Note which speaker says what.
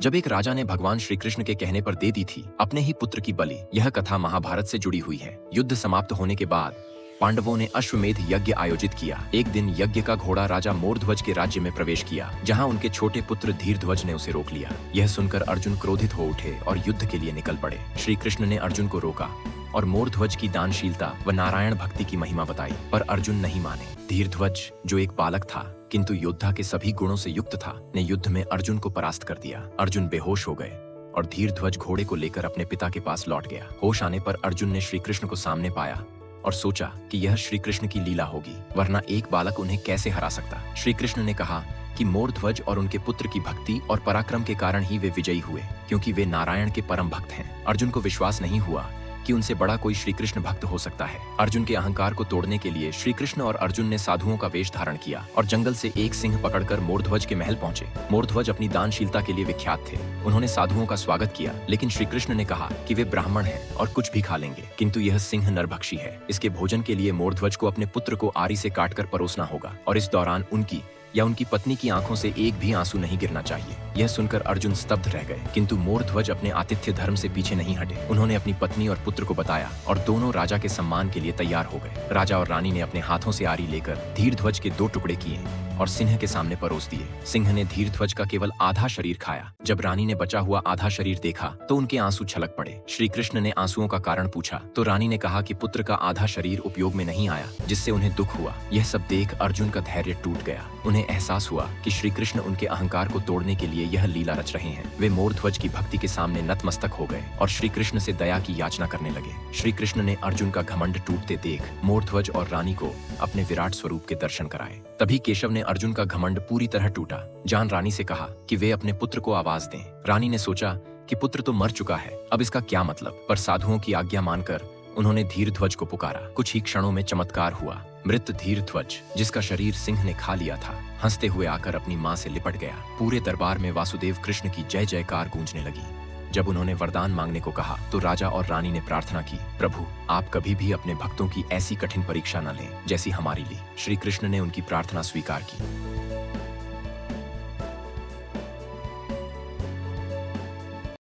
Speaker 1: जब एक राजा ने भगवान श्री कृष्ण के कहने पर दे दी थी अपने ही पुत्र की बलि। यह कथा महाभारत से जुड़ी हुई है। युद्ध समाप्त होने के बाद पांडवों ने अश्वमेध यज्ञ आयोजित किया। एक दिन यज्ञ का घोड़ा राजा मोरध्वज के राज्य में प्रवेश किया, जहां उनके छोटे पुत्र धीरध्वज ने उसे रोक लिया। यह सुनकर अर्जुन क्रोधित हो उठे और युद्ध के लिए निकल पड़े। श्री कृष्ण ने अर्जुन को रोका और मोरध्वज की दानशीलता व नारायण भक्ति की महिमा बताई, पर अर्जुन नहीं माने। धीरध्वज, जो एक बालक था किंतु योद्धा के सभी गुणों से युक्त था, ने युद्ध में अर्जुन को परास्त कर दिया। अर्जुन बेहोश हो गए और धीरध्वज घोड़े को लेकर अपने पिता के पास लौट गया। होश आने पर अर्जुन ने श्री कृष्ण को सामने पाया और सोचा कि यह श्री कृष्ण की लीला होगी, वरना एक बालक उन्हें कैसे हरा सकता। श्री कृष्ण ने कहा कि मोरध्वज और उनके पुत्र की भक्ति और पराक्रम के कारण ही वे विजयी हुए, क्योंकि वे नारायण के परम भक्त हैं। अर्जुन को विश्वास नहीं हुआ कि उनसे बड़ा कोई श्री कृष्ण भक्त हो सकता है। अर्जुन के अहंकार को तोड़ने के लिए श्री कृष्ण और अर्जुन ने साधुओं का वेश धारण किया और जंगल से एक सिंह पकड़कर मोरध्वज के महल पहुंचे। मोरध्वज अपनी दानशीलता के लिए विख्यात थे। उन्होंने साधुओं का स्वागत किया, लेकिन श्री कृष्ण ने कहा कि वे ब्राह्मण हैं और कुछ भी खा लेंगे, किंतु यह सिंह नरभक्षी है। इसके भोजन के लिए मोरध्वज को अपने पुत्र को आरी से काटकर परोसना होगा और इस दौरान उनकी या उनकी पत्नी की आंखों से एक भी आंसू नहीं गिरना चाहिए। यह सुनकर अर्जुन स्तब्ध रह गए, किंतु मोरध्वज अपने आतिथ्य धर्म से पीछे नहीं हटे। उन्होंने अपनी पत्नी और पुत्र को बताया और दोनों राजा के सम्मान के लिए तैयार हो गए। राजा और रानी ने अपने हाथों से आरी लेकर धीरध्वज के 2 टुकड़े किए और सिंह के सामने परोस दिए। सिंह ने धीरध्वज का केवल आधा शरीर खाया। जब रानी ने बचा हुआ आधा शरीर देखा तो उनके आंसू छलक पड़े। श्री कृष्ण ने आंसुओं का कारण पूछा तो रानी ने कहा कि पुत्र का आधा शरीर उपयोग में नहीं आया, जिससे उन्हें दुख हुआ। यह सब देख अर्जुन का धैर्य टूट गया। उन्हें एहसास हुआ कि श्री कृष्ण उनके अहंकार को तोड़ने के लिए यह लीला रच रहे हैं। वे मोरध्वज की भक्ति के सामने नतमस्तक हो गए और श्री कृष्ण से दया की याचना करने लगे। श्री कृष्ण ने अर्जुन का घमंड टूटते देख मोरध्वज और रानी को अपने विराट स्वरूप के दर्शन कराए। तभी केशव ने अर्जुन का घमंड पूरी तरह टूटा। जान रानी से कहा कि वे अपने पुत्र को आवाज दें। रानी ने सोचा कि पुत्र तो मर चुका है, अब इसका क्या मतलब, पर साधुओं की आज्ञा मानकर उन्होंने धीरध्वज को पुकारा। कुछ ही क्षणों में चमत्कार हुआ। मृत धीरध्वज, जिसका शरीर सिंह ने खा लिया था, हंसते हुए आकर अपनी मां से लिपट गया। पूरे दरबार में वासुदेव कृष्ण की जय जयकार गूंजने लगी। जब उन्होंने वरदान मांगने को कहा तो राजा और रानी ने प्रार्थना की, प्रभु आप कभी भी अपने भक्तों की ऐसी कठिन परीक्षा न लें जैसी हमारी ली। श्री कृष्ण ने उनकी प्रार्थना स्वीकार की